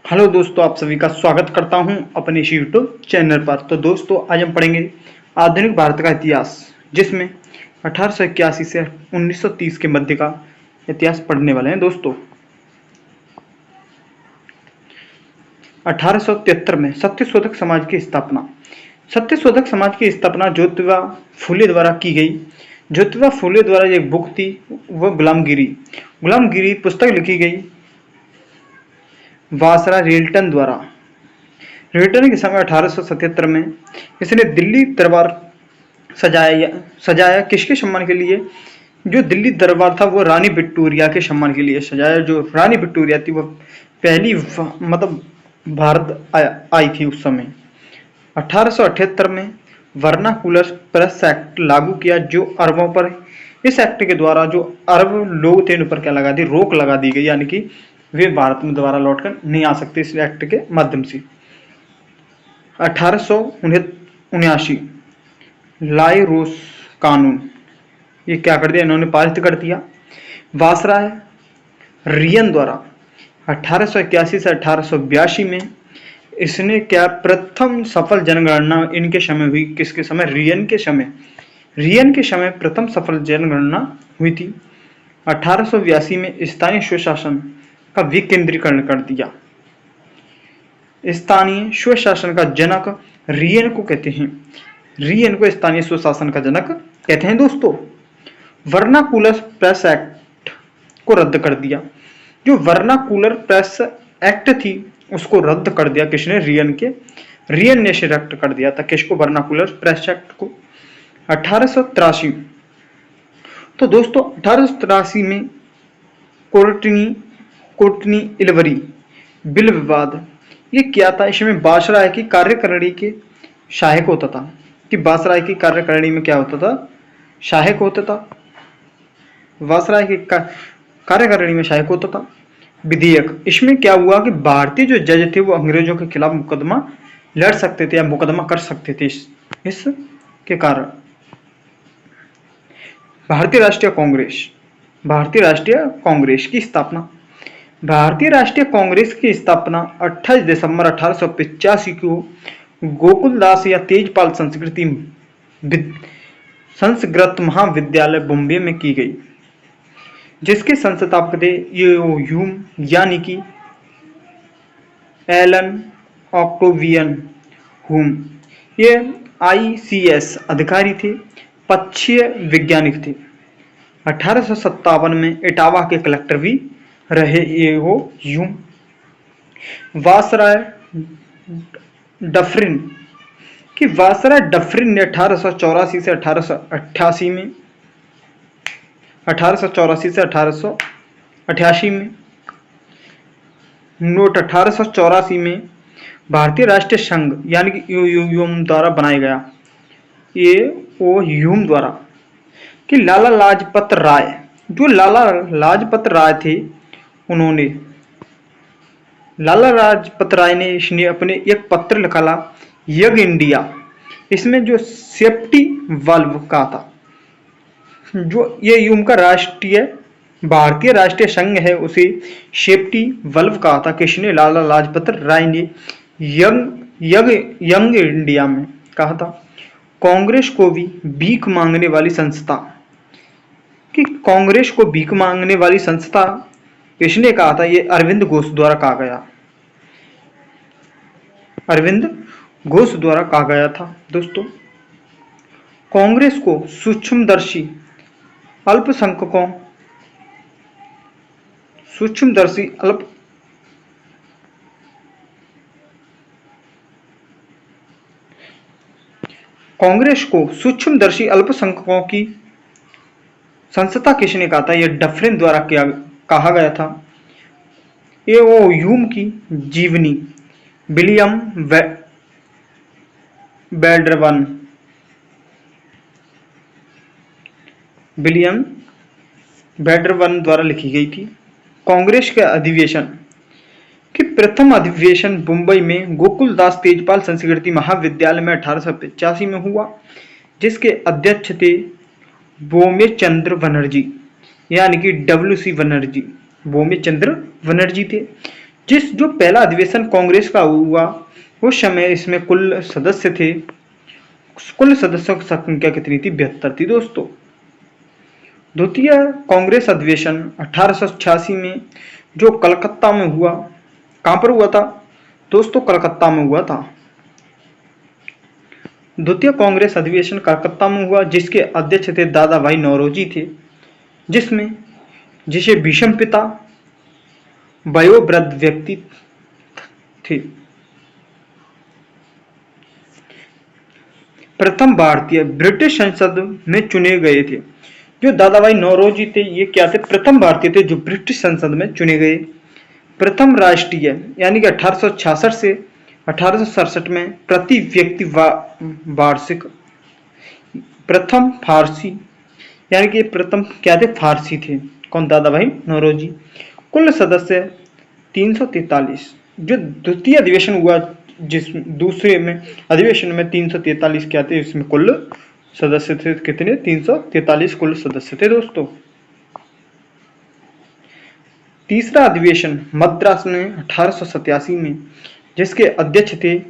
Hello दोस्तों, आप सभी का स्वागत करता हूं अपने इस यूट्यूब चैनल पर। तो दोस्तों, आज हम पढ़ेंगे आधुनिक भारत का इतिहास, जिसमें 1881 से 1930 के मध्य का इतिहास पढ़ने वाले हैं। दोस्तों, 1873 में सत्यशोधक समाज की स्थापना। सत्यशोधक समाज की स्थापना ज्योतिबा फुले द्वारा की गई। ज्योतिबा फुले द्वारा एक बुक थी, वह गुलामगिरी पुस्तक लिखी गई वासरा रेल्टन द्वारा। रिटर्न के समय 1877 में इसने दिल्ली दरबार सजाया किसके सम्मान के लिए? जो दिल्ली दरबार था वो रानी विक्टोरिया के सम्मान के लिए सजाया। जो रानी विक्टोरिया थी वो पहली मतलब भारत आई थी उस समय। 1878 में वर्नाकुलर प्रेस एक्ट लागू किया जो अरबों पर। इस एक्ट के द्वारा जो अरब लोग थे उन पर क्या लगा दी? रोक लगा दी गई, यानी कि वे भारत में दोबारा लौटकर नहीं आ सकते इस एक्ट के माध्यम से। 1879 लाई रोस कानून, ये क्या कर दिया इन्होंने? पारित कर दिया वासराय रियन द्वारा। 1881 से 1882 में इसने क्या प्रथम सफल जनगणना इनके समय हुई? किसके समय? रियन के समय प्रथम सफल जनगणना हुई थी। 1882 में स्थानीय स्वशासन का विकेंद्रीकरण कर दिया। स्थानीय स्वशासन का जनक रियन को कहते हैं। रियन को स्थानीय स्वशासन का जनक कहते हैं। दोस्तों, वर्नाकुलर प्रेस एक्ट को रद्द कर दिया। जो वर्नाकुलर प्रेस एक्ट थी उसको रद्द कर दिया किसने? रियन ने इसे रद्द कर दिया था। किसको? वर्नाकुलर प्रेस एक्ट को। 1883। तो दोस्तों, 1883 में कोर्टनी इलवरी बिल विवाद, ये क्या था? इसमें वासराय की कार्यकारिणी के सहायक होता था। कि वासराय की कार्यकारिणी में क्या होता था? सहायक होता था। वासराय की कार्यकारिणी में सहायक होता था। विधेयक, इसमें क्या हुआ कि भारतीय जो जज थे वो अंग्रेजों के खिलाफ मुकदमा लड़ सकते थे या मुकदमा कर सकते थे। इसके कारण भारतीय राष्ट्रीय कांग्रेस की स्थापना। भारतीय राष्ट्रीय कांग्रेस की स्थापना 28 दिसंबर 1885 को गोकुलदास या तेजपाल संस्कृत महाविद्यालय बॉम्बे में की गई, जिसके संस्थापक थे ह्यूम यानी कि एलन ऑक्टेवियन ह्यूम। ये ICS अधिकारी थे, पक्षीय वैज्ञानिक थे। 1857 में इटावा के कलेक्टर भी रहे ये वो ह्यूम। वासराय डफरिन ने 1884 से 1888 में 1884 में नोट 1884 में भारतीय राष्ट्रीय संघ यानी कि ह्यूम द्वारा बनाया गया। ये वो ह्यूम द्वारा कि लाला लाजपत राय थे, उन्होंने लाला लाजपत राय ने इसने अपने एक पत्र लिखा यंग इंडिया। इसमें जो सेफ्टी वाल्व का था, जो ये ह्यूम का भारतीय राष्ट्रीय संघ है उसे सेफ्टी वाल्व कहा था। किसने? लाला लाजपत राय ने यंग इंडिया में कहा था। कांग्रेस को भी भीख मांगने वाली संस्था, कि कांग्रेस को भीख मांगने वाली संस्था किसने कहा था? ये अरविंद घोष द्वारा कहा गया था। दोस्तों, कांग्रेस को सूक्ष्मदर्शी अल्पसंख्यकों की संस्था किसने कहा था? यह डफरिन द्वारा कहा गया था। ये वो ह्यूम की जीवनी विलियम बैडरवन द्वारा लिखी गई थी। कांग्रेस के अधिवेशन कि प्रथम अधिवेशन मुंबई में गोकुलदास तेजपाल संस्कृति महाविद्यालय में 1885 में हुआ, जिसके अध्यक्ष थे बोमे चंद्र बनर्जी यानी कि WC बनर्जी। बोमे चंद्र बनर्जी थे। जो पहला अधिवेशन कांग्रेस का हुआ उस समय इसमें कुल सदस्य थे, कुल सदस्यों की संख्या कितनी थी? 72 थी दोस्तों। द्वितीय कांग्रेस अधिवेशन 1886 में जो कलकत्ता में हुआ, कहां पर हुआ था दोस्तों? कलकत्ता में हुआ था। द्वितीय कांग्रेस अधिवेशन कलकत्ता में हुआ, जिसके अध्यक्ष थे दादा भाई नौरोजी थे, जिसे भीष्म पिता वयोवृद्ध व्यक्ति थे। प्रथम भारतीय ब्रिटिश संसद में चुने गए थे। जो दादा भाई नौरोजी थे ये क्या थे? प्रथम भारतीय थे जो ब्रिटिश संसद में चुने गए। प्रथम राष्ट्रीय यानी कि 1866 से 1867 में प्रति व्यक्ति वार्षिक। प्रथम फारसी यानी कि प्रथम क्या थे? फारसी थे। कौन? दादा भाई नौरोजी। कुल सदस्य 343। जो द्वितीय अधिवेशन हुआ, जिस दूसरे में अधिवेशन में 343 क्या थे? इसमें कुल सदस्य थे कितने? 343 कुल सदस्य थे दोस्तों। तीसरा अधिवेशन मद्रास में 1887 में, जिसके अध्यक्ष थे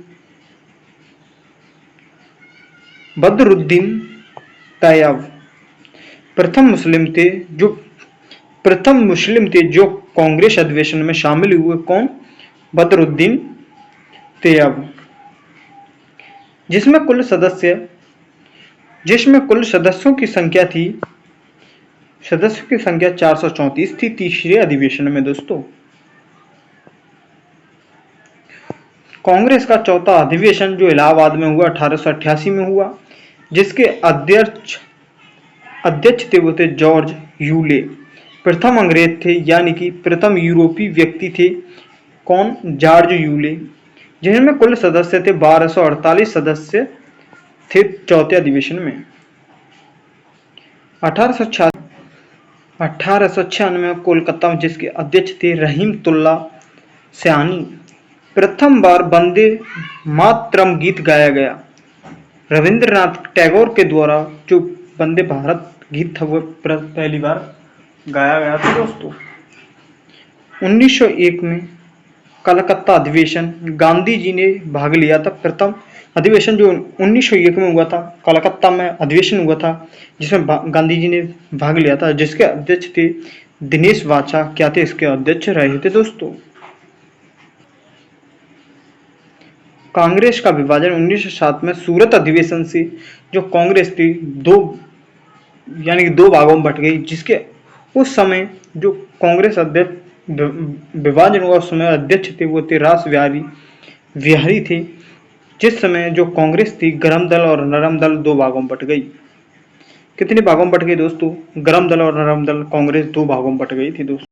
बदरुद्दीन तैयब। प्रथम मुस्लिम थे जो कांग्रेस अधिवेशन में शामिल हुए। कौन? बदरुद्दीन तैयब। जिसमें कुल सदस्यों की संख्या 434 थी तीसरे अधिवेशन में दोस्तों। कांग्रेस का चौथा अधिवेशन जो इलाहाबाद में हुआ 1888 में हुआ, जिसके अध्यक्ष थे वो थे जॉर्ज यूले। प्रथम अंग्रेज थे यानी कि प्रथम यूरोपीय व्यक्ति थे। कौन? George Yule. जिनमें कुल सदस्य थे 1248 सदस्य थे चौथे अधिवेशन में। 1896 में कोलकाता में, जिसके अध्यक्ष थे रहीमतुल्ला सयानी। प्रथम बार वंदे मातरम गीत गाया गया। रविंद्रनाथ टैगोर के द्वारा जो वंदे भारत गीत था वो पहली बार गाया गया था दोस्तों। 1901 में कलकत्ता अधिवेशन गांधी जी ने भाग लिया था। प्रथम अधिवेशन जो 1901 में हुआ था, कलकत्ता में अधिवेशन हुआ था, जिसमें गांधी जी ने भाग लिया था, जिसके अध्यक्ष थे दिनेश वाचा। क्या थे? इसके अध्यक्ष रहे थे दोस्तों। कांग्रेस का विभाजन 1907 में सूरत अधिवेशन से जो कांग्रेस थी दो भागों में बट गई, जिसके उस समय जो कांग्रेस अध्यक्ष विभाजन हुआ उस समय अध्यक्ष थे वो थे रास बिहारी थे। जिस समय जो कांग्रेस थी गरम दल और नरम दल दो भागों में बट गई। कितने भागों में बट गई दोस्तों? गरम दल और नरम दल कांग्रेस दो भागों में बट गई थी दोस्तों।